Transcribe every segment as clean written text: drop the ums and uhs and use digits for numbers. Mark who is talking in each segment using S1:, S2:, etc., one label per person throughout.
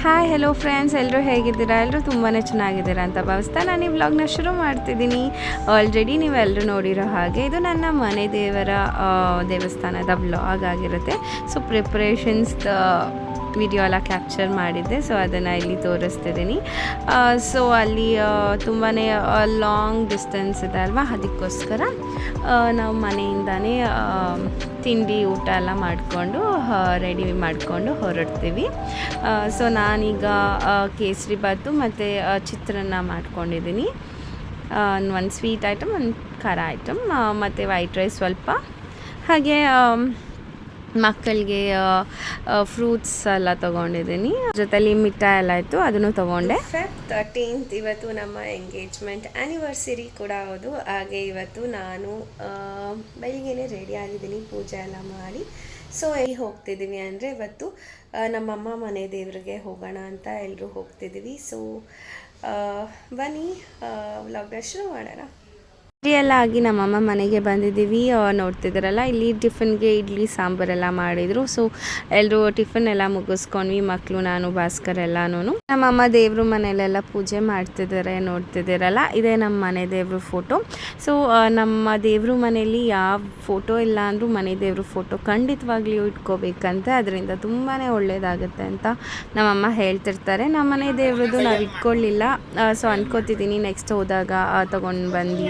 S1: Hi hello friends, ಎಲ್ಲರೂ ಹೇಗಿದ್ದೀರಾ? ಎಲ್ಲರೂ ತುಂಬಾ ಚೆನ್ನಾಗಿದ್ದೀರಾ ಅಂತ ಭಾವಿಸ್ತಾ ನಾನು ಈ ವ್ಲಾಗ್ನ ಶುರು ಮಾಡ್ತಿದ್ದೀನಿ. ಆಲ್ರೆಡಿ ನೀವೆಲ್ಲರೂ ನೋಡಿರೋ ಹಾಗೆ ಇದು ನನ್ನ ಮನೆ ದೇವರ ದೇವಸ್ಥಾನದ ವ್ಲಾಗ್ ಆಗಿರುತ್ತೆ. ಸೊ ಪ್ರಿಪ್ರೇಷನ್ಸ್ ವಿಡಿಯೋ ಎಲ್ಲ ಕ್ಯಾಪ್ಚರ್ ಮಾಡಿದ್ದೆ, ಸೊ ಅದನ್ನು ಇಲ್ಲಿ ತೋರಿಸ್ತಿದ್ದೀನಿ. ಸೊ ಅಲ್ಲಿ ತುಂಬಾ ಲಾಂಗ್ ಡಿಸ್ಟೆನ್ಸ್ ಇದೆ ಅಲ್ವಾ, ಅದಕ್ಕೋಸ್ಕರ ನಾವು ಮನೆಯಿಂದನೇ ತಿಂಡಿ ಊಟ ಎಲ್ಲ ಮಾಡಿಕೊಂಡು ರೆಡಿ ಮಾಡಿಕೊಂಡು ಹೊರಡ್ತೀವಿ. ಸೊ ನಾನೀಗ ಕೇಸರಿ ಬಾತು ಮತ್ತು ಚಿತ್ರಾನ್ನ ಮಾಡ್ಕೊಂಡಿದ್ದೀನಿ. ಒಂದು ಸ್ವೀಟ್ ಐಟಮ್, ಒಂದು ಖಾರ ಐಟಮ್ ಮತ್ತು ವೈಟ್ ರೈಸ್ ಸ್ವಲ್ಪ, ಹಾಗೆ ಮಕ್ಕಳಿಗೆ ಫ್ರೂಟ್ಸ್ ಎಲ್ಲ ತೊಗೊಂಡಿದ್ದೀನಿ. ಜೊತೆಲಿ ಮಿಠಾಯಿ ಎಲ್ಲ ಇತ್ತು, ಅದನ್ನು ತೊಗೊಂಡೆ. Feb 13th ಇವತ್ತು ನಮ್ಮ ಎಂಗೇಜ್ಮೆಂಟ್ ಆ್ಯನಿವರ್ಸರಿ ಕೂಡ ಹೌದು. ಹಾಗೆ ಇವತ್ತು ನಾನು ಬೆಳಿಗ್ಗೆನೇ ರೆಡಿ ಆಗಿದ್ದೀನಿ, ಪೂಜೆ ಎಲ್ಲ ಮಾಡಿ. ಸೊ ಎಲ್ಲಿ ಹೋಗ್ತಿದ್ದೀವಿ ಅಂದರೆ ಇವತ್ತು ನಮ್ಮಮ್ಮ ಮನೆ ದೇವ್ರಿಗೆ ಹೋಗೋಣ ಅಂತ ಎಲ್ಲರೂ ಹೋಗ್ತಿದ್ದೀವಿ. ಸೊ ಬನ್ನಿ ವ್ಲಾಗ್ನ ಶುರು ಮಾಡೋಣ. ಎಲ್ಲ ಆಗಿ ನಮ್ಮಮ್ಮ ಮನೆಗೆ ಬಂದಿದ್ದೀವಿ. ನೋಡ್ತಿದ್ದೀರಲ್ಲ, ಇಲ್ಲಿ ಟಿಫನ್ಗೆ ಇಡ್ಲಿ ಸಾಂಬಾರೆಲ್ಲ ಮಾಡಿದರು. ಸೊ ಎಲ್ಲರೂ ಟಿಫನ್ ಎಲ್ಲ ಮುಗಿಸ್ಕೊಂಡ್ವಿ, ಮಕ್ಕಳು, ನಾನು, ಭಾಸ್ಕರ್ ಎಲ್ಲನೂ. ನಮ್ಮಮ್ಮ ದೇವ್ರ ಮನೆಯಲ್ಲೆಲ್ಲ ಪೂಜೆ ಮಾಡ್ತಿದ್ದಾರೆ. ನೋಡ್ತಿದ್ದೀರಲ್ಲ, ಇದೇ ನಮ್ಮ ಮನೆ ದೇವ್ರ ಫೋಟೋ. ಸೊ ನಮ್ಮ ದೇವ್ರ ಮನೆಯಲ್ಲಿ ಯಾವ ಫೋಟೋ ಇಲ್ಲ ಅಂದರೂ ಮನೆ ದೇವ್ರ ಫೋಟೋ ಖಂಡಿತವಾಗ್ಲೂ ಇಟ್ಕೋಬೇಕಂತೆ, ಅದರಿಂದ ತುಂಬಾ ಒಳ್ಳೆಯದಾಗುತ್ತೆ ಅಂತ ನಮ್ಮಮ್ಮ ಹೇಳ್ತಿರ್ತಾರೆ. ನಮ್ಮ ಮನೆ ದೇವ್ರದ್ದು ನಾವು ಇಟ್ಕೊಳ್ಳಿಲ್ಲ. ಸೊ ಅನ್ಕೋತಿದ್ದೀನಿ ನೆಕ್ಸ್ಟ್ ಹೋದಾಗ ತೊಗೊಂಡು ಬಂದು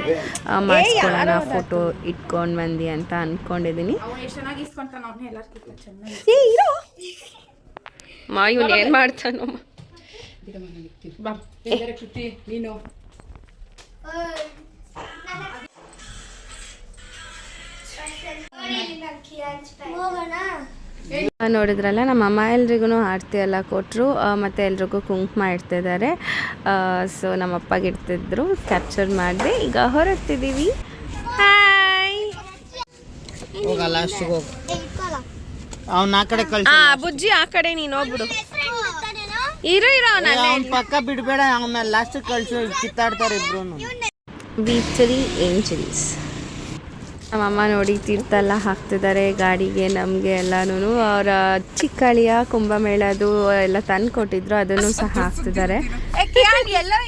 S1: ಮಾಡಿಸ್ಕೊಳ್ಳೋಣ, ಫೋಟೋ ಇಟ್ಕೊಂಡು ಬಂದು ಅಂತ ಅಂದ್ಕೊಂಡಿದ್ದೀನಿ. ಇವನು ಏನು ಮಾಡ್ತಾನೋ. ನೋಡಿದ್ರಲ್ಲ, ನಮ್ಮ ಅಮ್ಮ ಎಲ್ರಿಗೂ ಆರತಿ ಎಲ್ಲ ಕೊಟ್ಟರು, ಮತ್ತು ಎಲ್ರಿಗೂ ಕುಂಕುಮ ಇಡ್ತಿದ್ದಾರೆ. ಸೊ ನಮ್ಮಪ್ಪಗೆ ಇಡ್ತಿದ್ರು, ಕ್ಯಾಪ್ಚರ್ ಮಾಡಿದೆ. ಈಗ ಹೊರಡ್ತಿದ್ದೀವಿ. ಹಾಯ್ ಬುಜ್ಜಿ, ಆ ಕಡೆ ನೀನು ಹೋಗ್ಬಿಡು. ಇರೋ
S2: ಪಕ್ಕ ಬಿಡಬೇಡ, ಅವನ್ನ ಲಾಸ್ಟ್ ಕಳ್ಸು, ಕಿತ್ತಾಡ್ತಾರೆ ಇಬ್ರು.
S1: ವಿಕ್ಟರಿ ಏಂಜಲ್ಸ್ ನಮ್ಮಮ್ಮ ನೋಡಿ ತೀರ್ಥ ಎಲ್ಲ ಹಾಕ್ತಿದ್ದಾರೆ ಗಾಡಿಗೆ, ನಮಗೆ ಎಲ್ಲನೂ. ಅವರ ಚಿಕ್ಕಳಿಯ ಕುಂಭಮೇಳದು ಎಲ್ಲ ತಂದು ಕೊಟ್ಟಿದ್ರು, ಅದನ್ನು ಸಹ ಹಾಕ್ತಿದ್ದಾರೆ.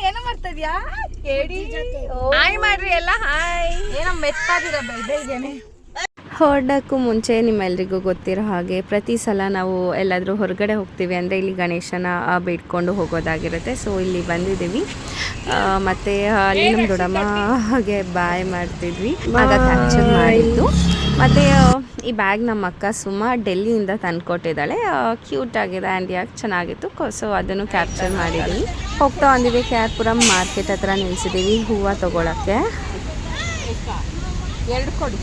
S2: ಏನೋ ಮಾಡ್ತಿದ್ಯಾ?
S1: ಹಾಯ್ ಮಾಡ್ರಿ ಎಲ್ಲ, ಹಾಯ್.
S2: ಏನೋ ಮೆತ್ತಾದಿರ ಬೆಳಗ್ಗೆನೆ.
S1: ಹೊರಡಕ್ಕೂ ಮುಂಚೆ ನಿಮ್ಮೆಲ್ರಿಗೂ ಗೊತ್ತಿರೋ ಹಾಗೆ ಪ್ರತಿ ಸಲ ನಾವು ಎಲ್ಲಾದರೂ ಹೊರಗಡೆ ಹೋಗ್ತೀವಿ ಅಂದರೆ ಇಲ್ಲಿ ಗಣೇಶನ ಬೇಡ್ಕೊಂಡು ಹೋಗೋದಾಗಿರುತ್ತೆ. ಸೊ ಇಲ್ಲಿ ಬಂದಿದ್ದೀವಿ, ಮತ್ತು ಅಲ್ಲಿ ನಮ್ಮ ದೊಡ್ಡಮ್ಮ ಹಾಗೆ ಬಾಯ್ ಮಾಡ್ತಿದ್ವಿ, ಆಗ ಕ್ಯಾಪ್ಚರ್ ಮಾಡಿದ್ದು. ಮತ್ತು ಈ ಬ್ಯಾಗ್ ನಮ್ಮ ಅಕ್ಕ ಸುಮ್ಮ ಡೆಲ್ಲಿಯಿಂದ ತಂದುಕೊಟ್ಟಿದ್ದಾಳೆ. ಕ್ಯೂಟ್ ಆಗಿದೆ ಆ್ಯಂಡ್ ಯಾಕೆ ಚೆನ್ನಾಗಿತ್ತು. ಸೊ ಅದನ್ನು ಕ್ಯಾಪ್ಚರ್ ಮಾಡಿದ್ದೀವಿ. ಹೋಗ್ತಾ ಬಂದಿದ್ದೀವಿ, KR-ಪುರಂ ಮಾರ್ಕೆಟ್ ಹತ್ರ ನಿಲ್ಲಿಸಿದ್ದೀವಿ ಹೂವು ತೊಗೊಳಕ್ಕೆ.
S2: ಎರಡು ಕೊಡಿ.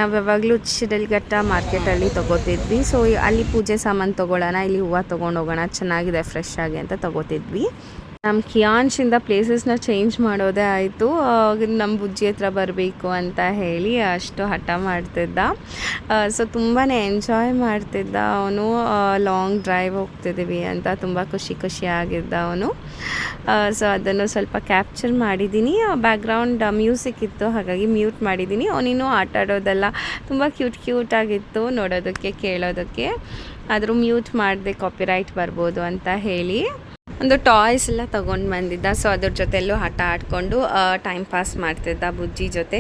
S1: ನಾವು ಯಾವಾಗಲೂ ಶಿಡ್ಲಘಟ್ಟ ಮಾರ್ಕೆಟಲ್ಲಿ ತೊಗೋತಿದ್ವಿ. ಸೊ ಅಲ್ಲಿ ಪೂಜೆ ಸಾಮಾನು ತೊಗೊಳ್ಳೋಣ, ಇಲ್ಲಿ ಹೂವು ತೊಗೊಂಡು ಹೋಗೋಣ, ಚೆನ್ನಾಗಿದೆ ಫ್ರೆಶ್ ಆಗಿ ಅಂತ ತೊಗೋತಿದ್ವಿ. ನಮ್ಮ ಕಿಯಾನ್ಶಿಂದ ಪ್ಲೇಸಸ್ನ ಚೇಂಜ್ ಮಾಡೋದೇ ಆಯಿತು. ನಮ್ಮ ಬುಜ್ಜಿ ಹತ್ರ ಬರಬೇಕು ಅಂತ ಹೇಳಿ ಅಷ್ಟು ಹಠ ಮಾಡ್ತಿದ್ದ. ಸೊ ತುಂಬಾ ಎಂಜಾಯ್ ಮಾಡ್ತಿದ್ದ ಅವನು. ಲಾಂಗ್ ಡ್ರೈವ್ ಹೋಗ್ತಿದ್ದೀವಿ ಅಂತ ತುಂಬ ಖುಷಿಯಾಗಿದ್ದ ಅವನು. ಸೊ ಅದನ್ನು ಸ್ವಲ್ಪ ಕ್ಯಾಪ್ಚರ್ ಮಾಡಿದ್ದೀನಿ. ಬ್ಯಾಕ್ಗ್ರೌಂಡ್ ಮ್ಯೂಸಿಕ್ ಇತ್ತು, ಹಾಗಾಗಿ ಮ್ಯೂಟ್ ಮಾಡಿದ್ದೀನಿ. ಅವನಿನ್ನೂ ಆಟ ಆಡೋದೆಲ್ಲ ತುಂಬ ಕ್ಯೂಟಾಗಿತ್ತು ನೋಡೋದಕ್ಕೆ, ಕೇಳೋದಕ್ಕೆ. ಆದರೂ ಮ್ಯೂಟ್ ಮಾಡಿದೆ, ಕಾಪಿರೈಟ್ ಬರ್ಬೋದು ಅಂತ ಹೇಳಿ. ಒಂದು ಟಾಯ್ಸ್ ಎಲ್ಲ ತೊಗೊಂಡು ಬಂದಿದ್ದ. ಸೊ ಅದ್ರ ಜೊತೆಲ್ಲೂ ಆಟ ಆಡಿಕೊಂಡು ಟೈಮ್ ಪಾಸ್ ಮಾಡ್ತಿದ್ದ ಬುಜ್ಜಿ ಜೊತೆ.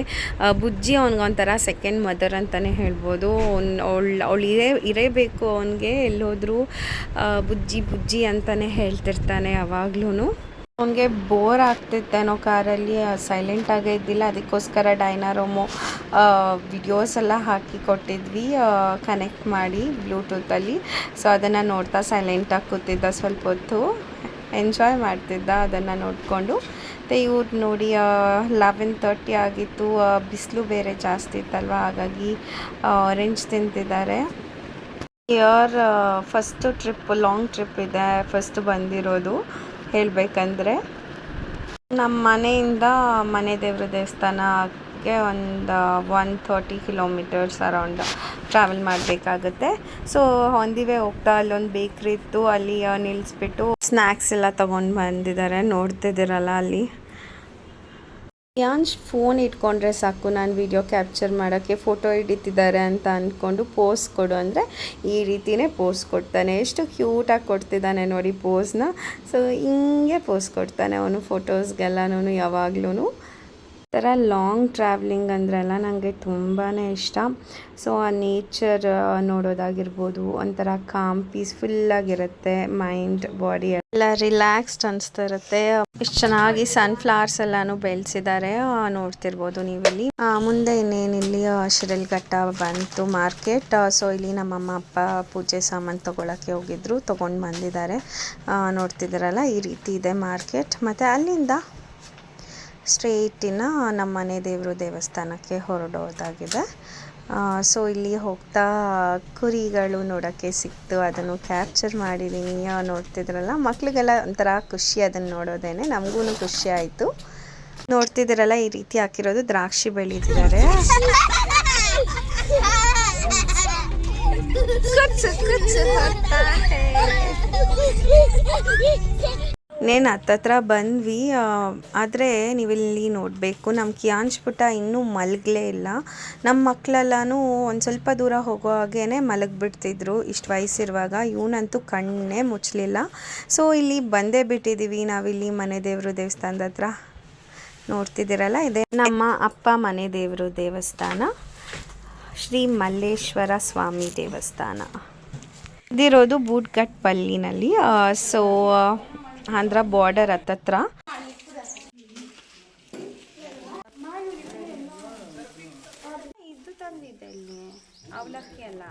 S1: ಬುಜ್ಜಿ ಅವ್ನಿಗೊಂಥರ ಸೆಕೆಂಡ್ ಮದರ್ ಅಂತಲೇ ಹೇಳ್ಬೋದು. ಅವಳು ಇರಬೇಕು ಅವನಿಗೆ, ಎಲ್ಲೋದ್ರೂ ಬುಜ್ಜಿ ಅಂತಲೇ ಹೇಳ್ತಿರ್ತಾನೆ ಯಾವಾಗ್ಲೂ. ಅವನಿಗೆ ಬೋರ್ ಆಗ್ತಿತ್ತೇನೋ ಕಾರಲ್ಲಿ, ಸೈಲೆಂಟಾಗೇ ಇದ್ದಿಲ್ಲ. ಅದಕ್ಕೋಸ್ಕರ ಡೈನಾರೋಮೋ ವಿಡಿಯೋಸ್ ಎಲ್ಲ ಹಾಕಿ ಕೊಟ್ಟಿದ್ವಿ, ಕನೆಕ್ಟ್ ಮಾಡಿ ಬ್ಲೂಟೂತಲ್ಲಿ. ಸೊ ಅದನ್ನು ನೋಡ್ತಾ ಸೈಲೆಂಟಾಗಿ ಕೂತಿದ್ದ, ಸ್ವಲ್ಪ ಹೊತ್ತು ಎಂಜಾಯ್ ಮಾಡ್ತಿದ್ದ ಅದನ್ನು ನೋಡಿಕೊಂಡು. ಮತ್ತು ಇವ್ರು ನೋಡಿ 11:30 ಆಗಿತ್ತು, ಬಿಸಿಲು ಬೇರೆ ಜಾಸ್ತಿ ಇತ್ತಲ್ವ, ಹಾಗಾಗಿ ಆರೆಂಜ್ ತಿಂತಿದ್ದಾರೆ. Year first trip, long trip ಇದೆ, ಫಸ್ಟ್ ಬಂದಿರೋದು ಹೇಳಬೇಕಂದ್ರೆ. ನಮ್ಮ ಮನೆಯಿಂದ ಮನೆ ದೇವ್ರ ದೇವಸ್ಥಾನಕ್ಕೆ ಒಂದು 130 ಕಿಲೋಮೀಟರ್ಸ್ ಅರೌಂಡ್ ಟ್ರಾವೆಲ್ ಮಾಡಬೇಕಾಗುತ್ತೆ. ಸೊ ಹೊಂದಿವೆ ಹೋಗ್ತಾ ಅಲ್ಲೊಂದು ಬೇಕ್ರಿ ಇತ್ತು, ಅಲ್ಲಿ ನಿಲ್ಲಿಸ್ಬಿಟ್ಟು ಸ್ನ್ಯಾಕ್ಸ್ ಎಲ್ಲ ತೊಗೊಂಡು ಬಂದಿದ್ದಾರೆ. ನೋಡ್ತಿದ್ದೀರಲ್ಲ ಅಲ್ಲಿ ಯಾಂಶ್ ಫೋನ್ ಇಟ್ಕೊಂಡ್ರೆ ಸಾಕು, ನಾನು ವಿಡಿಯೋ ಕ್ಯಾಪ್ಚರ್ ಮಾಡೋಕ್ಕೆ, ಫೋಟೋ ಹಿಡಿತಿದ್ದಾರೆ ಅಂತ ಅಂದ್ಕೊಂಡು ಪೋಸ್ ಕೊಡು ಅಂದರೆ ಈ ರೀತಿಯೇ ಪೋಸ್ ಕೊಡ್ತಾನೆ. ಎಷ್ಟು ಕ್ಯೂಟಾಗಿ ಕೊಡ್ತಿದ್ದಾನೆ ನೋಡಿ ಪೋಸ್ನ. ಸೊ ಹಿಂಗೆ ಪೋಸ್ ಕೊಡ್ತಾನೆ ಅವನು ಫೋಟೋಸ್ಗೆಲ್ಲನೂ ಯಾವಾಗ್ಲೂ. ಥರ ಲಾಂಗ್ ಟ್ರಾವೆಲಿಂಗ್ ಅಂದ್ರೆಲ್ಲ ನನಗೆ ತುಂಬಾ ಇಷ್ಟ. ಸೊ ಆ ನೇಚರ್ ನೋಡೋದಾಗಿರ್ಬೋದು, ಒಂಥರ ಕಾಮ್ ಪೀಸ್ಫುಲ್ಲಾಗಿರುತ್ತೆ, ಮೈಂಡ್ ಬಾಡಿ ಎಲ್ಲ ರಿಲ್ಯಾಕ್ಸ್ಡ್ ಅನಿಸ್ತಾ ಇರುತ್ತೆ. ಎಷ್ಟು ಚೆನ್ನಾಗಿ ಸನ್ಫ್ಲವರ್ಸ್ ಎಲ್ಲನೂ ಬೆಳೆಸಿದ್ದಾರೆ, ನೋಡ್ತಿರ್ಬೋದು ನೀವಿಲ್ಲಿ. ಮುಂದೆ ಇನ್ನೇನಿಲ್ಲಿ ಶಿರಲ್ಘಟ್ಟ ಬಂತು ಮಾರ್ಕೆಟ್. ಸೊ ಇಲ್ಲಿ ನಮ್ಮಮ್ಮ ಅಪ್ಪ ಪೂಜೆ ಸಾಮಾನು ತೊಗೊಳಕ್ಕೆ ಹೋಗಿದ್ರು, ತೊಗೊಂಡು ಬಂದಿದ್ದಾರೆ. ನೋಡ್ತಿದ್ದಾರಲ್ಲ ಈ ರೀತಿ ಇದೆ ಮಾರ್ಕೆಟ್. ಮತ್ತು ಅಲ್ಲಿಂದ ಸ್ಟ್ರೇಟಿನ ನಮ್ಮ ಮನೆ ದೇವರು ದೇವಸ್ಥಾನಕ್ಕೆ ಹೊರಡೋದಾಗಿದೆ. ಸೊ ಇಲ್ಲಿ ಹೋಗ್ತಾ ಕುರಿಗಳು ನೋಡೋಕ್ಕೆ ಸಿಕ್ತು, ಅದನ್ನು ಕ್ಯಾಪ್ಚರ್ ಮಾಡಿದ್ದೀನಿ. ನೋಡ್ತಿದ್ರಲ್ಲ ಮಕ್ಳಿಗೆಲ್ಲ ಒಂಥರ ಖುಷಿ ಅದನ್ನು ನೋಡೋದೇನೆ, ನಮಗೂ ಖುಷಿ ಆಯಿತು. ನೋಡ್ತಿದ್ದೀರಲ್ಲ ಈ ರೀತಿ ಹಾಕಿರೋದು ದ್ರಾಕ್ಷಿ ಬೆಳೀತಿದ್ದಾರೆ. ಇನ್ನೇನು ಹತ್ತತ್ರ ಬಂದ್ವಿ. ಆದರೆ ನೀವಿಲ್ಲಿ ನೋಡಬೇಕು, ನಮ್ಮ ಕಿಯಾಂಶ್ ಪುಟ್ಟ ಇನ್ನೂ ಮಲಗಲೇ ಇಲ್ಲ. ನಮ್ಮ ಮಕ್ಕಳೆಲ್ಲನೂ ಒಂದು ಸ್ವಲ್ಪ ದೂರ ಹೋಗೋ ಹಾಗೇ ಮಲಗಿಬಿಡ್ತಿದ್ರು ಇಷ್ಟು ವಯಸ್ಸಿರುವಾಗ. ಇವನಂತೂ ಕಣ್ಣೇ ಮುಚ್ಚಲಿಲ್ಲ. ಸೊ ಇಲ್ಲಿ ಬಂದೇ ಬಿಟ್ಟಿದ್ದೀವಿ ನಾವಿಲ್ಲಿ ಮನೆ ದೇವರು ದೇವಸ್ಥಾನದ ಹತ್ರ. ನೋಡ್ತಿದ್ದೀರಲ್ಲ ಇದೆ ನಮ್ಮ ಅಪ್ಪ ಮನೆ ದೇವರು ದೇವಸ್ಥಾನ, ಶ್ರೀ ಮಲ್ಲೇಶ್ವರ ಸ್ವಾಮಿ ದೇವಸ್ಥಾನ. ಇದಿರೋದು ಬೂಟ್ಗಟ್ಪಲ್ಲಿನಲ್ಲಿ. ಸೊ ಆಂಧ್ರ ಬಾರ್ಡರ್ ಹತ್ತತ್ರ. ಇದು ತಂದಿದೆ ಇಲ್ಲಿ ಅವಲಕ್ಕಿ ಅಲ್ಲ.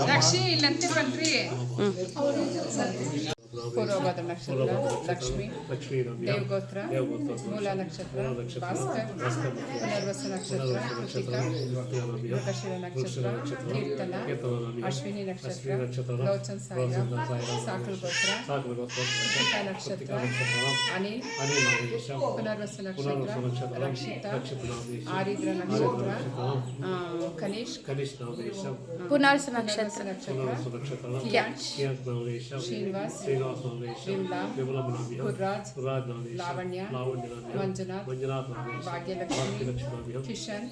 S3: ಲಕ್ಷ್ಮಿ ಇಲ್ಲಂತೆ ಬನ್ರಿ. ಪೂರ್ವಭದ್ರ ನಕ್ಷತ್ರ, ಲಕ್ಷ್ಮಿ, ದೇವಗೋತ್ರ, ಮೂಲ ನಕ್ಷತ್ರ, ಭಾಸ್ಕರ್, ಪುನರ್ವಸು ನಕ್ಷತ್ರ, ಕೃತಿಕಾ, ಮೃಗಶಿರ ನಕ್ಷತ್ರ, ಕೀರ್ತನ, ಅಶ್ವಿನಿ ನಕ್ಷತ್ರ, ಲೋಚನ್ ಸಾಯಿರಾಮ್, ಸಾಕಲ್ ಗೋತ್ರ, ಕೃತಿಕಾ ನಕ್ಷತ್ರ, ಅನಿಲ್, ಪುನರ್ವಸು ನಕ್ಷತ್ರ, ರಕ್ಷಿತಾ, ಆರಿದ್ರ ನಕ್ಷತ್ರ, ಕನಿಷ್ಕ್, ಪುನರ್ವಸು ನಕ್ಷತ್ರ, ಶ್ರೀನಿವಾಸ್, ವಿಮಲಾ, ಗುರ್ರಾಜ್, ಲಾವಣ್ಯ, ಮಂಜುನಾಥ್, ಭಾಗ್ಯಲಕ್ಷ್ಮಿ, ಕಿಶನ್,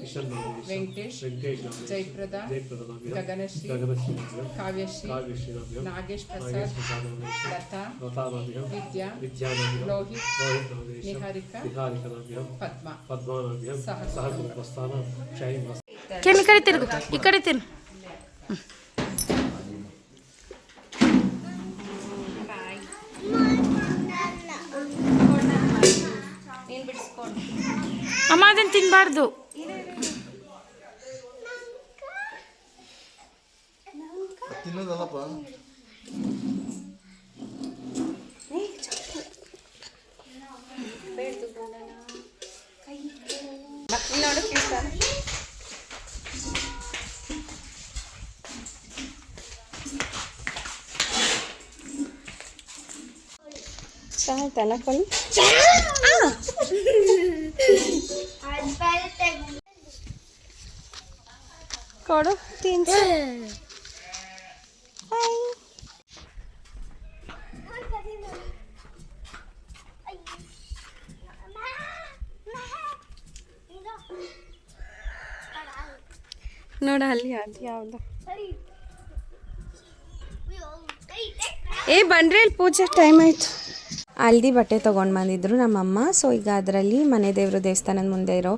S3: ವೆಂಕಟೇಶ್, ಜಯಪ್ರದ, ಗಗನಶ್ರೀ, ಕಾವ್ಯಶ್ರೀ, ನಾಗೇಶ್ ಪ್ರಸಾದ್, ಲತಾ, ವಿದ್ಯಾ, ಲೋಹಿತ್, ನಿಹಾರಿಕಾ, ಪದ್ಮ.
S4: ಕೆಮ್ಮಿ ಕಡೆ ತಿರುಗು, ಈ ಕಡೆ ತಿರುಗು. ಅಮ್ಮ ಅದನ್ನು ತಿನ್ನಬಾರ್ದು.
S5: ತಿನ್ನೋದಲ್ಲಪ್ಪ.
S1: ತನಕೊಳ್ಳಿ ಕೊಡು ತಿನ್ಸು. ನೋಡ ಅಲ್ಲಿ ಅದು ಯಾವ್ದು. ಬನ್ರಿ ಅಲ್ಲಿ ಪೂಜೆ ಟೈಮ್ ಆಯ್ತು. ಹಲ್ದಿ ಬಟ್ಟೆ ತೊಗೊಂಡು ಬಂದಿದ್ರು ನಮ್ಮಮ್ಮ. ಸೊ ಈಗ ಅದರಲ್ಲಿ ಮನೆ ದೇವರು ದೇವಸ್ಥಾನದ ಮುಂದೆ ಇರೋ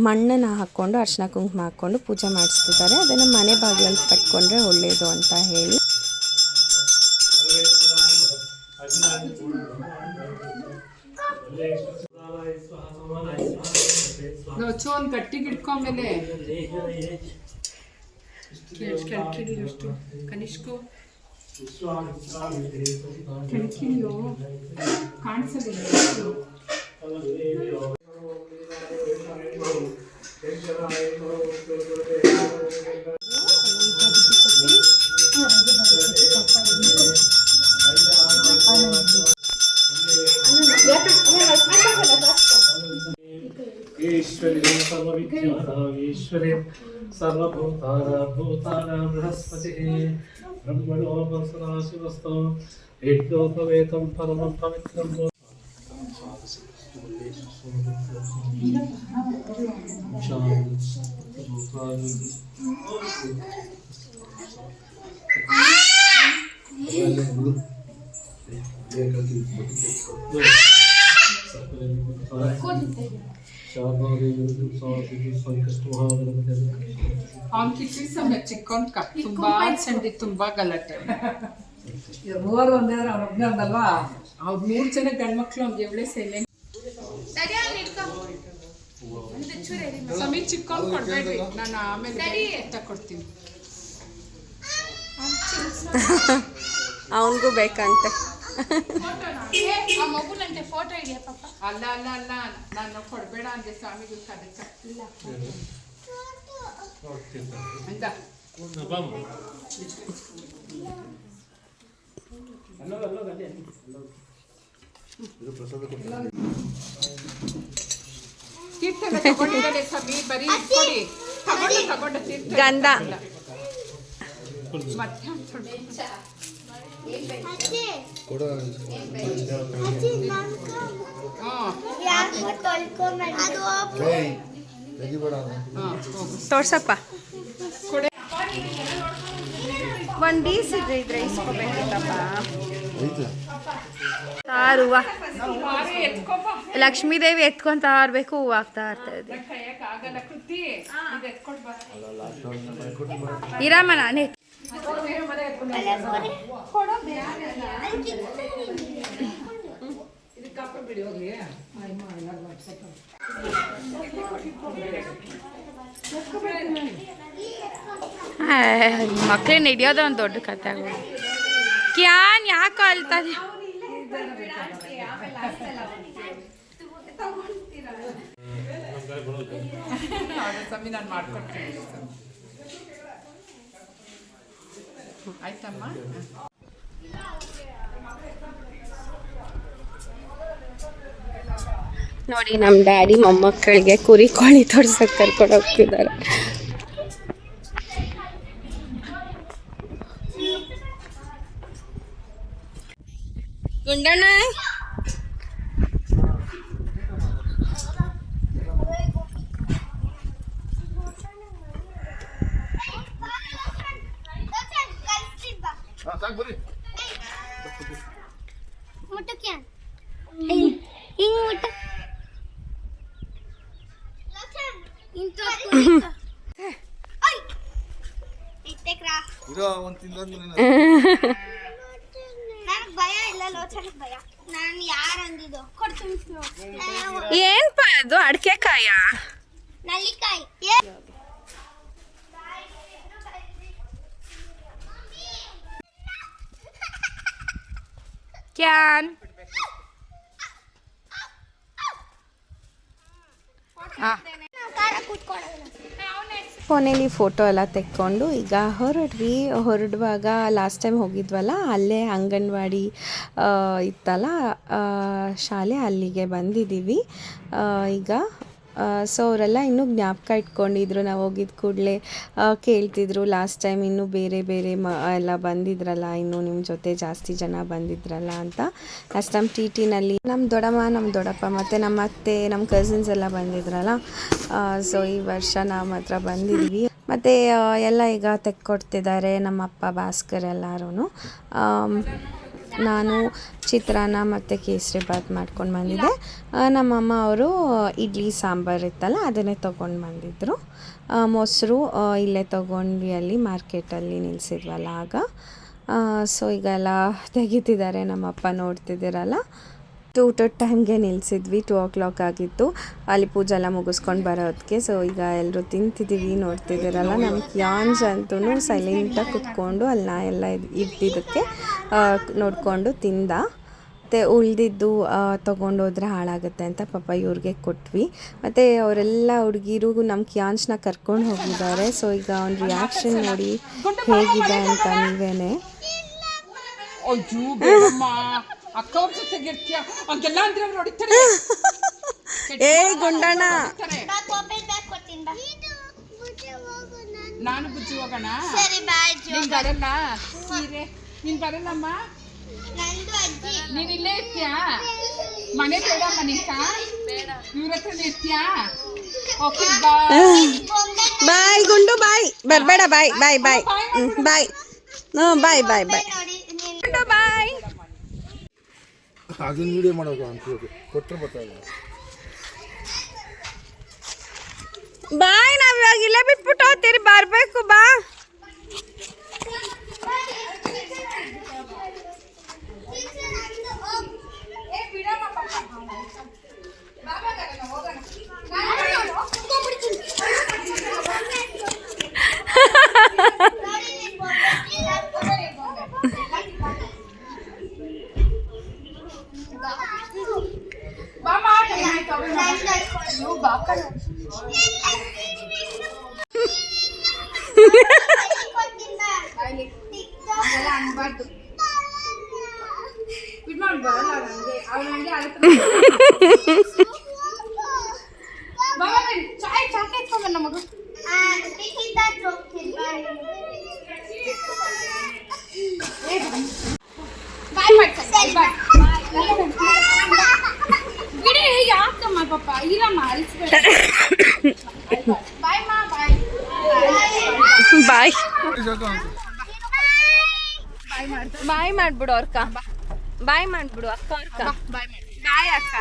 S1: ಮಣ್ಣನ್ನು ಹಾಕ್ಕೊಂಡು ಅರ್ಶಿನ ಕುಂಕುಮ ಹಾಕ್ಕೊಂಡು ಪೂಜೆ ಮಾಡಿಸ್ತಿದ್ದಾರೆ. ಅದನ್ನು ಮನೆ ಬಾಗಿಲಲ್ಲಿ ಕಟ್ಕೊಂಡ್ರೆ ಒಳ್ಳೆಯದು ಅಂತ ಹೇಳಿ.
S3: ಒಂದು ಗಟ್ಟಿಗೆ ಇಟ್ಕೊಂಡ್ಮೇಲೆ ಕೆಳಕಿಡಿರಷ್ಟು ಕನಿಷ್ಕು ಕೆಳಕಿಡಿಯೋ ಕಾಣಿಸಲಿಲ್ಲ.
S6: ಈಶ್ವರಿ ಸರ್ವವಿದ್ಯಾಧೀಶ್ವರಿ ಸರ್ವಭೂತಾನಾಂ ಬೃಹಸ್ಪತಿಃ ಬ್ರಹ್ಮಣೋ ವಸನಾಶಿವಸ್ತೋ ಯಜ್ಞೋಪವೇತಂ ಪರಮಂ ಪವಿತ್ರಂ
S3: ಅವ್ನ ಕಿಚ್ಚಿ ಸಮಯ ಚಿಕ್ಕವನ್ಕ ತುಂಬಾ ಚಂಡಿ ತುಂಬಾ ಗಲಾಟೆ.
S7: ಮೂವರು ಒಂದೇ ಅವ್ರೊಬ್ಬನೇ ಒಂದಲ್ವಾ?
S3: ಅವ್ರು 3 ಜನ ಗಂಡ್ಮಕ್ಳು ಅವ್ನಿಗೆ ಎವಳೆ ಸೈಲೆಂಟ್. ಸಮೀರ್ ಚಿಕ್ಕವನ್ ಕೊಡ್ಬೇಡ್ರಿ, ನಾನು ಆಮೇಲೆ ತಕೊಡ್ತೀನಿ.
S1: ಅವನಿಗೂ ಬೇಕಂತೆ.
S3: ಅಲ್ಲ ಅಲ್ಲ ಅಲ್ಲ, ನಾನು ಕೊಡ್ಬೇಡ ಅಂದೆ ಸ್ವಾಮಿಗಳು ಕದಕ್ಕ ಅಂತ. ತೀರ್ಥನ ತಗೊಂಡಿದ್ದಾರೆ ಸಮೀರ್, ಬರೀ ಕೊಡಿ. ತಗೊಂಡ ತೀರ್ಥ
S1: ಗಂಧ
S3: ಮತ್ತೆ
S1: ತೋರ್ಸಪ್ಪ. ಒಂದು ಡೀಸ್ ಇದ್ರೆ ಇಸ್ಕೋಬೇಕಿತ್ತಪ್ಪ. ಹೂವ ಲಕ್ಷ್ಮೀದೇವಿ ಎತ್ಕೊಂತ ಇರ್ಬೇಕು, ಹೂವು ಆಗ್ತಾ ಇರ್ತದೆ. ಇರಮ್ಮ ನಾನೇ ಮಕ್ಳನ್ನ ಹಿಡಿಯೋದ ಒಂದು ದೊಡ್ಡ ಕತೆ ಆಗೋದು. ಕ್ಯಾನ್ ಯಾಕೆ ಅಳ್ತದೆ?
S3: ಸಮಿ ನಾನು ಮಾಡ್ಕೊಡ್ತೀನಿ ಆಯ್ತಮ್ಮ.
S1: ನೋಡಿ ನಮ್ಮ ಡ್ಯಾಡಿ ಮೊಮ್ಮಕ್ಕಳಿಗೆ ಕುರಿ ಕೋಳಿ ತೋರ್ಸಕ್ಕೆ ಕರ್ಕೊಂಡು ಹೋಗ್ತಿದ್ದಾರೆ. ಗುಂಡಣ್ಣ ಏನ್ಪ ಅದು? ಅಡಿಕೆ ಕಾಯ? ಕ್ಯಾನ್ ಫೋನಲ್ಲಿ ಫೋಟೋ ಎಲ್ಲ ತೆಕ್ಕೊಂಡು ಈಗ ಹೊರಡುವಾಗ ಲಾಸ್ಟ್ ಟೈಮ್ ಹೋಗಿದ್ವಲ್ಲ, ಅಲ್ಲೇ ಅಂಗನವಾಡಿ ಇತ್ತಲ್ಲ ಶಾಲೆ, ಅಲ್ಲಿಗೆ ಬಂದಿದ್ದೀವಿ ಈಗ. ಸೊ ಅವರೆಲ್ಲ ಇನ್ನೂ ಜ್ಞಾಪಕ ಇಟ್ಕೊಂಡಿದ್ರು. ನಾವು ಹೋಗಿದ್ದ ಕೂಡಲೇ ಕೇಳ್ತಿದ್ರು, ಲಾಸ್ಟ್ ಟೈಮ್ ಇನ್ನೂ ಬೇರೆ ಎಲ್ಲ ಬಂದಿದ್ರಲ್ಲ, ಇನ್ನೂ ನಿಮ್ಮ ಜೊತೆ ಜಾಸ್ತಿ ಜನ ಬಂದಿದ್ರಲ್ಲ ಅಂತ. ಲಾಸ್ಟ್ ಟೈಮ್ ಟಿನಲ್ಲಿ ನಮ್ಮ ದೊಡ್ಡಮ್ಮ, ನಮ್ಮ ದೊಡ್ಡಪ್ಪ ಮತ್ತು ನಮ್ಮ ಅತ್ತೆ, ನಮ್ಮ ಕಸಿನ್ಸ್ ಎಲ್ಲ ಬಂದಿದ್ರಲ್ಲ. ಸೊ ಈ ವರ್ಷ ನಾವು ಮಾತ್ರ ಬಂದಿದ್ವಿ. ಮತ್ತು ಎಲ್ಲ ಈಗ ತೆಕ್ಕೊಡ್ತಿದ್ದಾರೆ ನಮ್ಮ ಅಪ್ಪ, ಭಾಸ್ಕರ್ ಎಲ್ಲರೂ. ನಾನು ಚಿತ್ರಾನ್ನ ಮತ್ತು ಕೇಸರಿ ಬಾತ್ ಮಾಡ್ಕೊಂಡು ಬಂದಿದ್ದೆ. ನಮ್ಮಮ್ಮ ಅವರು ಇಡ್ಲಿ ಸಾಂಬಾರು ಇತ್ತಲ್ಲ ಅದನ್ನೇ ತೊಗೊಂಡು ಬಂದಿದ್ದರು. ಮೊಸರು ಇಲ್ಲೇ ತೊಗೊಂಡ್ವಿ, ಅಲ್ಲಿ ಮಾರ್ಕೆಟಲ್ಲಿ ನಿಲ್ಲಿಸಿದ್ವಲ್ಲ ಆಗ. ಸೊ ಈಗ ಎಲ್ಲ ತೆಗಿತಿದ್ದಾರೆ ನಮ್ಮಪ್ಪ, ನೋಡ್ತಿದ್ದೀರಲ್ಲ. ಊಟದ ಟೈಮ್ಗೆ ನಿಲ್ಲಿಸಿದ್ವಿ, 2 o'clock ಆಗಿತ್ತು. ಅಲ್ಲಿ ಪೂಜೆ ಎಲ್ಲ ಮುಗಿಸ್ಕೊಂಡು ಬರೋದಕ್ಕೆ. ಸೊ ಈಗ ಎಲ್ಲರೂ ತಿಂತಿದ್ದೀವಿ, ನೋಡ್ತಿದ್ದೀರಲ್ಲ. ನಮ್ಮ ಕ್ಯಾನ್ಸ್ ಅಂತೂ ಸೈಲೆಂಟಾಗಿ ಕುತ್ಕೊಂಡು ಅಲ್ಲಿ ನಾ ಎಲ್ಲ ಇದ್ದಿದ್ದಕ್ಕೆ ನೋಡಿಕೊಂಡು ತಿಂದ. ಮತ್ತು ಉಳಿದಿದ್ದು ತೊಗೊಂಡೋದ್ರೆ ಹಾಳಾಗುತ್ತೆ ಅಂತ ಪಾಪ ಇವ್ರಿಗೆ ಕೊಟ್ವಿ. ಮತ್ತು ಅವರೆಲ್ಲ ಹುಡುಗಿರು ನಮ್ಮ ಕ್ಯಾನ್ಸ್ನ ಕರ್ಕೊಂಡು ಹೋಗಿದ್ದಾರೆ. ಸೊ ಈಗ ಅವ್ನ ರಿಯಾಕ್ಷನ್ ನೋಡಿ ಹೇಗಿದೆ ಅಂತ ನೀವೇನೆ.
S3: ಅಕ್ಕ ಅವ್ರ ಜೊತೆಗಿರ್ತೀಯ ಹಂಗೆಲ್ಲ ಅಂದ್ರೆ ಅವ್ರು ಹೊಡಿತಾರೆ.
S1: ಏ ಗುಂಡಣ್ಣ
S3: ನಾನು ಬುಜ್ಜಿ ಹೋಗೋಣ
S8: ಸರಿ ಬಾಯ್
S3: ನೀನ್ ಬರಲ್ಲ ಸೀರೆ ನೀನ್ ಬರಲ್ಲಮ್ಮ
S8: ನಂದು ಅಜ್ಜಿ
S3: ನೀನ್ ಇಲ್ಲೇ ಇರ್ತೀಯಾ ಮನೆ ಬೇಡ ಮನೀಷ ಇವ್ರ ಹತ್ರನೇ ಇರ್ತೀಯಾ ಓಕೆ
S1: ಬಾಯ್ ಗುಂಡು ಬಾಯ್ ಬರಬೇಡ ಬಾಯ್ ಬಾಯ್ ಬಾಯ್ ಬಾಯ್ ಬಾಯ್ ಬಾಯ್ ಬಾಯ್
S8: ನೋಡಿ ನೀನು
S1: ಗುಂಡು ಬಾಯ್.
S5: ಅದನ್ನ ವಿಡಿಯೋ ಮಾಡೋದು ಅಂತ ಕೊಟ್ಟರೆ ಬರ್ತಾಯಿಲ್ಲ.
S1: ಬಾಯ್ ನಾವ್ ಇವಾಗ ಇಲ್ಲೇ ಬಿಟ್ಬಿಟ್ಟು ಹೋಗ್ತೀರಿ ಬರ್ಬೇಕು ಬಾ.
S4: ಯಾಕಮ್ಮ ಪಾಪ ಇಲ್ಲಮ್ಮ
S1: ಬಾಯ್ ಬಾಯ್ ಮಾಡ್ಬಿಡು ಅವ್ರಕ್ಕ ಬಾಯ್ ಮಾಡ್ಬಿಡು ಅಕ್ಕ ಅವ್ರಕ್ಕ ಬಾಯ್ ಅಕ್ಕ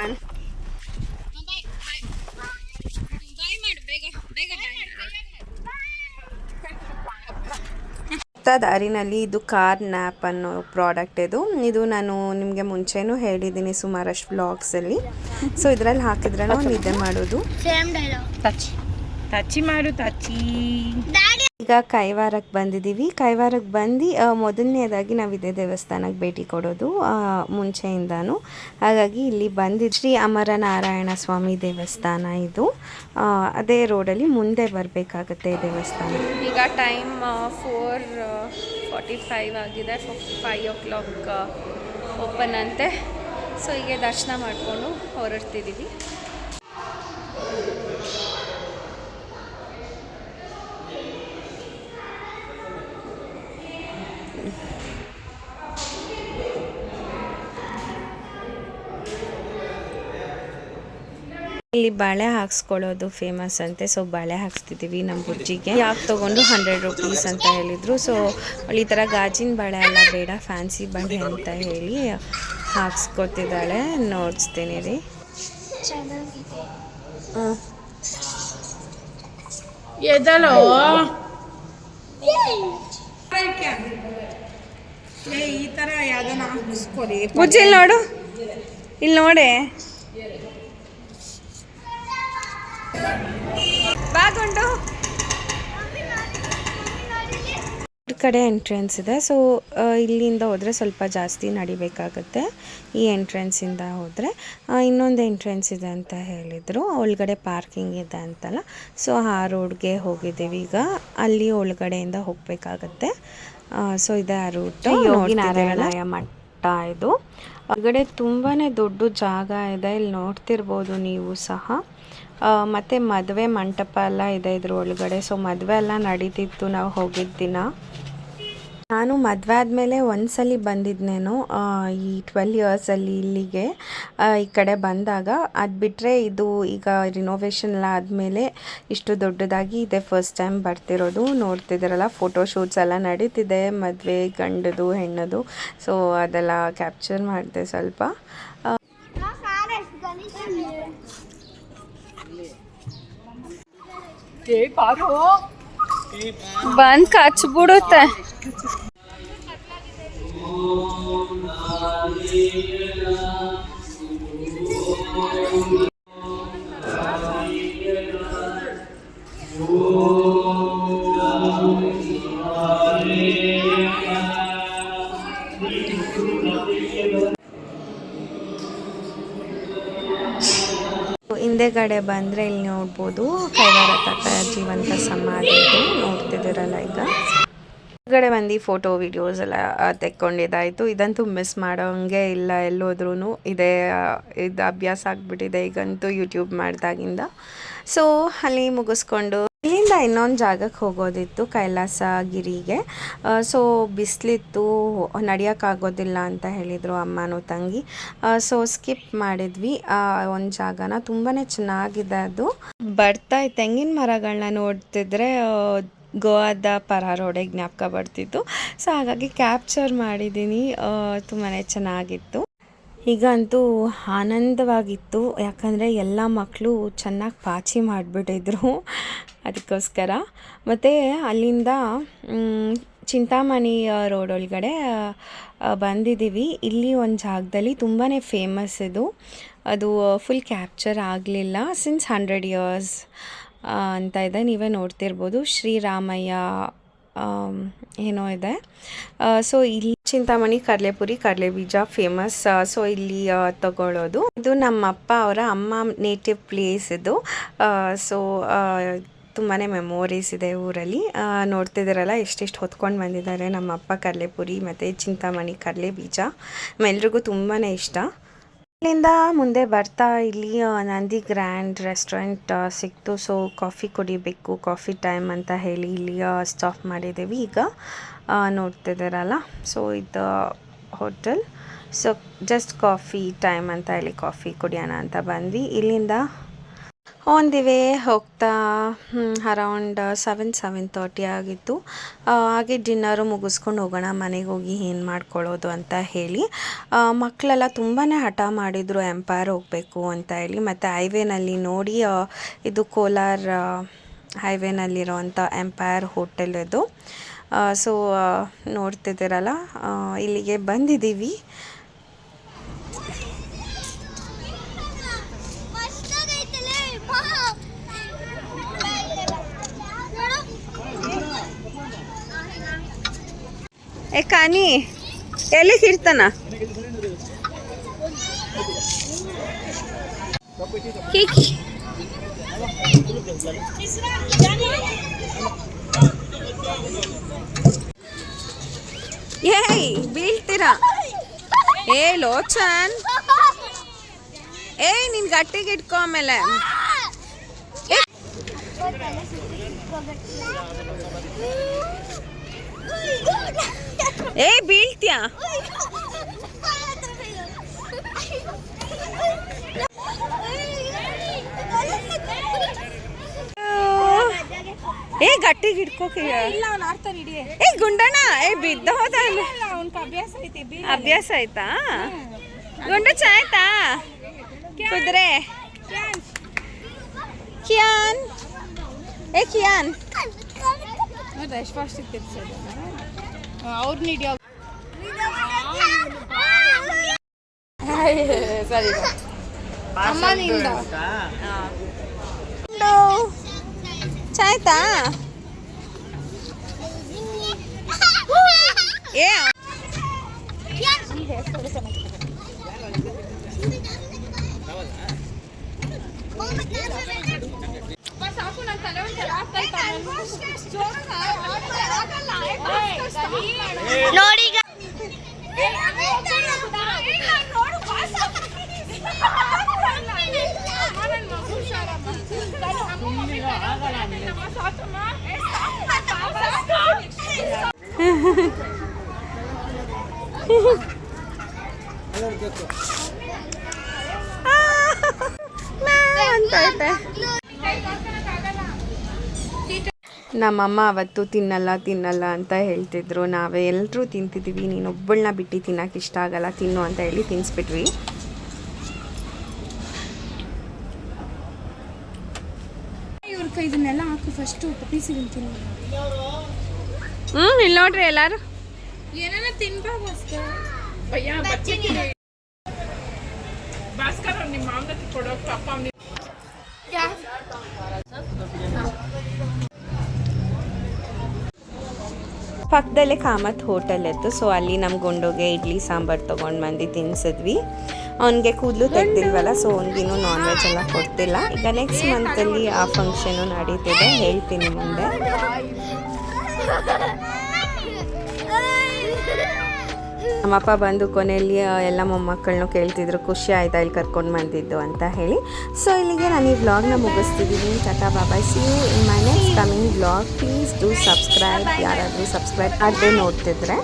S1: ದಾರಿನಲ್ಲಿ ಇದು ಕಾರ್ ನ್ಯಾಪ್ ಅನ್ನೋ ಪ್ರಾಡಕ್ಟ್ ಇದು ನಾನು ನಿಮಗೆ ಮುಂಚೆನೂ ಹೇಳಿದ್ದೀನಿ ಸುಮಾರಷ್ಟು ವ್ಲಾಗ್ಸಲ್ಲಿ. ಸೊ ಇದರಲ್ಲಿ ಹಾಕಿದ್ರೆ ನಾವು ನಿದ್ದೆ ಮಾಡೋದು.
S8: ಸೇಮ್ ಡೈಲಾಗ್
S4: ಟಚಿ ಮಾಡು ಟಚಿ.
S1: ಈಗ ಕೈವಾರಕ್ಕೆ ಬಂದಿದ್ದೀವಿ. ಕೈವಾರಕ್ಕೆ ಬಂದು ಮೊದಲನೇದಾಗಿ ನಾವು ಇದೇ ದೇವಸ್ಥಾನಕ್ಕೆ ಭೇಟಿ ಕೊಡೋದು ಮುಂಚೆಯಿಂದಾನು. ಹಾಗಾಗಿ ಇಲ್ಲಿ ಬಂದಿದ್ದು ಶ್ರೀ ಅಮರನಾರಾಯಣ ಸ್ವಾಮಿ ದೇವಸ್ಥಾನ ಇದು. ಅದೇ ರೋಡಲ್ಲಿ ಮುಂದೆ ಬರಬೇಕಾಗತ್ತೆ ಈ ದೇವಸ್ಥಾನ. ಈಗ ಟೈಮ್ 4:45 ಆಗಿದೆ. 5 o'clock ಓಪನ್ ಅಂತೆ. ಸೊ ಹೀಗೆ ದರ್ಶನ ಮಾಡಿಕೊಂಡು ಹೊರಡ್ತಿದ್ದೀವಿ. ಇಲ್ಲಿ ಬಾಳೆ ಹಾಕ್ಸ್ಕೊಳ್ಳೋದು ಫೇಮಸ್ ಅಂತೆ. ಸೊ ಬಾಳೆ ಹಾಕ್ಸ್ತಿದ್ದೀವಿ ನಮ್ಮ ಬುಜ್ಜಿಗೆ. ಯಾಕೆ ತೊಗೊಂಡು 100 rupees ಅಂತ ಹೇಳಿದರು. ಸೊ ಈ ಥರ ಗಾಜಿನ ಬಾಳೆ ಎಲ್ಲ ಬೇಡ, ಫ್ಯಾನ್ಸಿ ಬಾಳೆ ಅಂತ ಹೇಳಿ ಹಾಕ್ಸ್ಕೊತಿದ್ದಾಳೆ. ನೋಡಿಸ್ತೀನಿ ರೀ.
S4: ಎದಲೋ
S3: ಈ ತರ ಯಾವ್ದನ್ನ ಹಾಕಿಸ್ಕೊಡಿ
S1: ಬುಜ್ಜಿ ಇಲ್ಲಿ ನೋಡು, ಇಲ್ಲಿ ನೋಡೆ ಬಾಗುಂಡು. ಕಡೆ ಎಂಟ್ರೆನ್ಸ್ ಇದೆ. ಸೊ ಇಲ್ಲಿಂದ ಹೋದರೆ ಸ್ವಲ್ಪ ಜಾಸ್ತಿ ನಡಿಬೇಕಾಗುತ್ತೆ. ಈ ಎಂಟ್ರೆನ್ಸಿಂದ ಹೋದರೆ ಇನ್ನೊಂದು ಎಂಟ್ರೆನ್ಸ್ ಇದೆ ಅಂತ ಹೇಳಿದರು. ಒಳಗಡೆ ಪಾರ್ಕಿಂಗ್ ಇದೆ ಅಂತಲ್ಲ. ಸೊ ಆ ರೋಡ್ಗೆ ಹೋಗಿದ್ದೀವಿ. ಈಗ ಅಲ್ಲಿ ಒಳಗಡೆಯಿಂದ ಹೋಗಬೇಕಾಗತ್ತೆ. ಸೊ ಇದೆ ಆ ರೂಟ್. ಯೋಗಿ ನಾರಾಯಣ ಮಠ ಇದು. ಒಳಗಡೆ ತುಂಬಾ ದೊಡ್ಡ ಜಾಗ ಇದೆ. ಇಲ್ಲಿ ನೋಡ್ತಿರ್ಬೋದು ನೀವು ಸಹ. ಮತ್ತು ಮದುವೆ ಮಂಟಪ ಎಲ್ಲ ಇದೆ ಇದ್ರ ಒಳಗಡೆ. ಸೊ ಮದುವೆ ಎಲ್ಲ ನಡೀತಿತ್ತು ನಾವು ಹೋಗಿದ್ದ ದಿನ. ನಾನು ಮದುವೆ ಆದಮೇಲೆ ಒಂದ್ಸಲಿ ಬಂದಿದ್ನೇನು ಈ 12 yearsಲ್ಲಿ ಇಲ್ಲಿಗೆ ಈ ಕಡೆ ಬಂದಾಗ. ಅದು ಬಿಟ್ಟರೆ ಇದು ಈಗ ರಿನೋವೇಷನ್ ಎಲ್ಲ ಆದಮೇಲೆ ಇಷ್ಟು ದೊಡ್ಡದಾಗಿ ಇದೆ ಫಸ್ಟ್ ಟೈಮ್ ಬರ್ತಿರೋದು. ನೋಡ್ತಿದ್ದೀರಲ್ಲ, ಫೋಟೋಶೂಟ್ಸ್ ಎಲ್ಲ ನಡೀತಿದೆ, ಮದುವೆ ಗಂಡದು ಹೆಣ್ಣದು. ಸೊ ಅದೆಲ್ಲ ಕ್ಯಾಪ್ಚರ್ ಮಾಡಿದೆ ಸ್ವಲ್ಪ. ಬಂದು ಕಚ್ಬಿಡುತ್ತೆ. ಹಿಂದೆಗಡೆ ಬಂದರೆ ಇಲ್ಲಿ ನೋಡ್ಬೋದು ಕೈವಾರ ತಾತ ಜೀವಂತ ಸಮಾಧಿ ಇದು. ನೋಡ್ತಿದ್ದೀರಲ್ಲ ಈಗ. ಹೊರಗಡೆ ಬಂದು ಫೋಟೋ ವಿಡಿಯೋಸ್ ಎಲ್ಲ ತೆಕ್ಕೊಂಡಿದ್ದಾಯಿತು. ಇದಂತೂ ಮಿಸ್ ಮಾಡೋಂಗೆ ಇಲ್ಲ. ಎಲ್ಲೋದ್ರೂ ಇದು ಅಭ್ಯಾಸ ಆಗಿಬಿಟ್ಟಿದೆ ಈಗಂತೂ ಯೂಟ್ಯೂಬ್ ಮಾಡಿದಾಗಿಂದ. ಸೊ ಅಲ್ಲಿ ಮುಗಿಸ್ಕೊಂಡು ಇಲ್ಲಿಂದ ಇನ್ನೊಂದು ಜಾಗಕ್ಕೆ ಹೋಗೋದಿತ್ತು, ಕೈಲಾಸಗಿರಿಗೆ. ಸೊ ಬಿಸಿಲಿತ್ತು, ನಡೆಯೋಕ್ಕಾಗೋದಿಲ್ಲ ಅಂತ ಹೇಳಿದರು ಅಮ್ಮನೂ ತಂಗಿ. ಸೊ ಸ್ಕಿಪ್ ಮಾಡಿದ್ವಿ ಒಂದು ಜಾಗನ. ತುಂಬಾ ಚೆನ್ನಾಗಿದೆ ಅದು. ಬರ್ತಾ ತೆಂಗಿನ ಮರಗಳನ್ನ ನೋಡ್ತಿದ್ರೆ ಗೋವಾದ ಪರಾರೋಡೆ ಜ್ಞಾಪಕ ಬರ್ತಿತ್ತು. ಸೊ ಹಾಗಾಗಿ ಕ್ಯಾಪ್ಚರ್ ಮಾಡಿದ್ದೀನಿ. ತುಂಬಾ ಚೆನ್ನಾಗಿತ್ತು. ಈಗಂತೂ ಆನಂದವಾಗಿತ್ತು, ಯಾಕಂದರೆ ಎಲ್ಲ ಮಕ್ಕಳು ಚೆನ್ನಾಗಿ ಪಾಚಿ ಮಾಡಿಬಿಟ್ಟಿದ್ರು ಅದಕ್ಕೋಸ್ಕರ. ಮತ್ತು ಅಲ್ಲಿಂದ ಚಿಂತಾಮಣಿ ರೋಡ್ ಒಳಗಡೆ ಬಂದಿದ್ದೀವಿ. ಇಲ್ಲಿ ಒಂದು ಜಾಗದಲ್ಲಿ ತುಂಬಾ ಫೇಮಸ್ ಇದು. ಅದು ಫುಲ್ ಕ್ಯಾಪ್ಚರ್ ಆಗಲಿಲ್ಲ. ಸಿನ್ಸ್ 100 years ಅಂತ ಇದೆ, ನೀವೇ ನೋಡ್ತಿರ್ಬೋದು. ಶ್ರೀರಾಮಯ್ಯ ಏನೋ ಇದೆ. ಸೊ ಇಲ್ಲಿ ಚಿಂತಾಮಣಿ ಕಡಲೆಪುರಿ, ಕಡಲೆಬೀಜ ಫೇಮಸ್. ಸೊ ಇಲ್ಲಿ ತಗೊಳ್ಳೋದು. ಇದು ನಮ್ಮಪ್ಪ ಅವರ ಅಮ್ಮ ನೇಟಿವ್ ಪ್ಲೇಸ್ ಇದು. ಸೊ ತುಂಬಾ ಮೆಮೊರೀಸ್ ಇದೆ ಊರಲ್ಲಿ. ನೋಡ್ತಿದ್ದೀರಲ್ಲ ಎಷ್ಟೆಷ್ಟು ಹೊತ್ಕೊಂಡು ಬಂದಿದ್ದಾರೆ ನಮ್ಮಪ್ಪ ಕಡಲೆಪುರಿ ಮತ್ತು ಚಿಂತಾಮಣಿ ಕಡಲೆಬೀಜ. ಎಲ್ರಿಗೂ ತುಂಬಾ ಇಷ್ಟ. ಇಲ್ಲಿಂದ ಮುಂದೆ ಬರ್ತಾ ಇಲ್ಲಿ ನಂದಿ ಗ್ರ್ಯಾಂಡ್ ರೆಸ್ಟೋರೆಂಟ್ ಸಿಕ್ತು. ಸೊ ಕಾಫಿ ಕುಡಿಬೇಕು, ಕಾಫಿ ಟೈಮ್ ಅಂತ ಹೇಳಿ ಇಲ್ಲಿ ಸ್ಟಾಪ್ ಮಾಡಿದ್ದೀವಿ. ಈಗ ನೋಡ್ತಿದ್ದೀರಲ್ಲ, ಸೊ ಇದು hotel. So just coffee time ಅಂತ ಹೇಳಿ ಕಾಫಿ ಕುಡಿಯೋಣ ಅಂತ ಬಂದ್ವಿ. ಇಲ್ಲಿಂದ ಒಂದಿವೆ ಹೋಗ್ತಾ ಅರೌಂಡ್ 7:30 ಆಗಿತ್ತು. ಹಾಗೆ ಡಿನ್ನರು ಮುಗಿಸ್ಕೊಂಡು ಹೋಗೋಣ ಮನೆಗೆ ಹೋಗಿ ಏನು ಮಾಡ್ಕೊಳ್ಳೋದು ಅಂತ ಹೇಳಿ. ಮಕ್ಕಳೆಲ್ಲ ತುಂಬಾ ಹಠ ಮಾಡಿದರು ಎಂಪೈರ್ ಹೋಗಬೇಕು ಅಂತ ಹೇಳಿ. ಮತ್ತು ಹೈವೇನಲ್ಲಿ ನೋಡಿ, ಇದು ಕೋಲಾರ ಹೈವೇನಲ್ಲಿರೋವಂಥ ಎಂಪೈರ್ ಹೋಟೆಲ್ ಇದು. ಸೊ ನೋಡ್ತಿದ್ದೀರಲ್ಲ, ಇಲ್ಲಿಗೆ ಬಂದಿದ್ದೀವಿ. ಏ ಕಾನಿ ಎಲ್ಲಿಗೆ ಇರ್ತಾನ? ಏಯ್ ಬೀಳ್ತೀರಾ? ಏ ಲೋಚನ್, ಏಯ್ ನೀನ್ ಗಟ್ಟಿಗೆ ಇಟ್ಕೊ. ಆಮೇಲೆ ಏ ಬೀಳ್ತೀಯಾ? ಏ ಗಟ್ಟಿಗೆ ಹಿಡ್ಕೋಕೆ. ಏ ಗುಂಡಣ್ಣ, ಏ ಬಿದ್ದ ಹೋದ. ಅಭ್ಯಾಸ ಆಯ್ತಾ? ಗುಂಡು ಚಾಯ್ತಾ? ಕುದುರೆ ಕಿಯಾನ್, ಏ ಕಿಯಾನ್ ಅವ್ರು ನೀಡಿ ಸರಿ ಅಮ್ಮನಿಂದ ಚಾಯ್ತಾ? ಏ
S8: ನೋಡಿ
S1: ನಮ್ಮಮ್ಮ ಅವತ್ತು ತಿನ್ನಲ್ಲ ಅಂತ ಹೇಳ್ತಿದ್ರು. ನಾವೇ ಎಲ್ಲರೂ ತಿಂತಿದ್ದೀವಿ, ನೀನೊಬ್ಬಳನ್ನ ಬಿಟ್ಟು ತಿನ್ನೋಕೆ ಇಷ್ಟ ಆಗಲ್ಲ, ತಿನ್ನು ಅಂತ ಹೇಳಿ ತಿನ್ನಿಸ್ಬಿಟ್ವಿ.
S4: ಇದನ್ನೆಲ್ಲ ಹಾಕು ಫಸ್ಟು ಪೀಸ್ ತಿಂತೀನಿ.
S1: ಇಲ್ಲಿ ನೋಡ್ರಿ ಎಲ್ಲಾರು
S4: ಏನಾರ ತಿನ್ಬಾ ಭಾಸ್ಕರ್ ನಿಮ್ಮ ಮಾಮನತಿ ಕೊಡೋಕೆ ಪಾಪ.
S1: ಪಕ್ಕದಲ್ಲೇ ಕಾಮತ್ ಹೋಟೆಲ್ ಇತ್ತು. ಸೊ ಅಲ್ಲಿ ನಮ್ಮ ಗುಂಡುಗೆ ಇಡ್ಲಿ ಸಾಂಬಾರು ತೊಗೊಂಡು ಬಂದು ತಿನ್ನಿಸಿದ್ವಿ. ಅವನಿಗೆ ಕೂದಲು ತೆಗ್ದಿಲ್ವಲ್ಲ, ಸೊ ಅವ್ನಿಗಿನ್ನೂ ನಾನ್ ವೆಜ್ ಎಲ್ಲ ಕೊಡ್ತಿಲ್ಲ. ಈಗ ನೆಕ್ಸ್ಟ್ ಮಂತಲ್ಲಿ ಆ ಫಂಕ್ಷನು ನಡೀತಿದೆ, ಹೇಳ್ತೀನಿ ಮುಂದೆ. ನಮ್ಮಪ್ಪ ಬಂದು ಕೊನೆಯಲ್ಲಿ ಎಲ್ಲ ಮೊಮ್ಮಕ್ಕಳನ್ನು ಕೇಳ್ತಿದ್ರು ಖುಷಿ ಆಯಿತಾ ಇಲ್ಲಿ ಕರ್ಕೊಂಡು ಬಂದಿದ್ದು ಅಂತ ಹೇಳಿ. ಸೊ ಇಲ್ಲಿಗೆ ನಾನು ಈ ವ್ಲಾಗ್ನ ಮುಗಿಸ್ತಿದ್ದೀನಿ. Tata bye bye, see you in my next coming vlog. Please do subscribe, ಯಾರಾದರೂ ಸಬ್ಸ್ಕ್ರೈಬ್ ಆಗದೆ ನೋಡ್ತಿದ್ರೆ.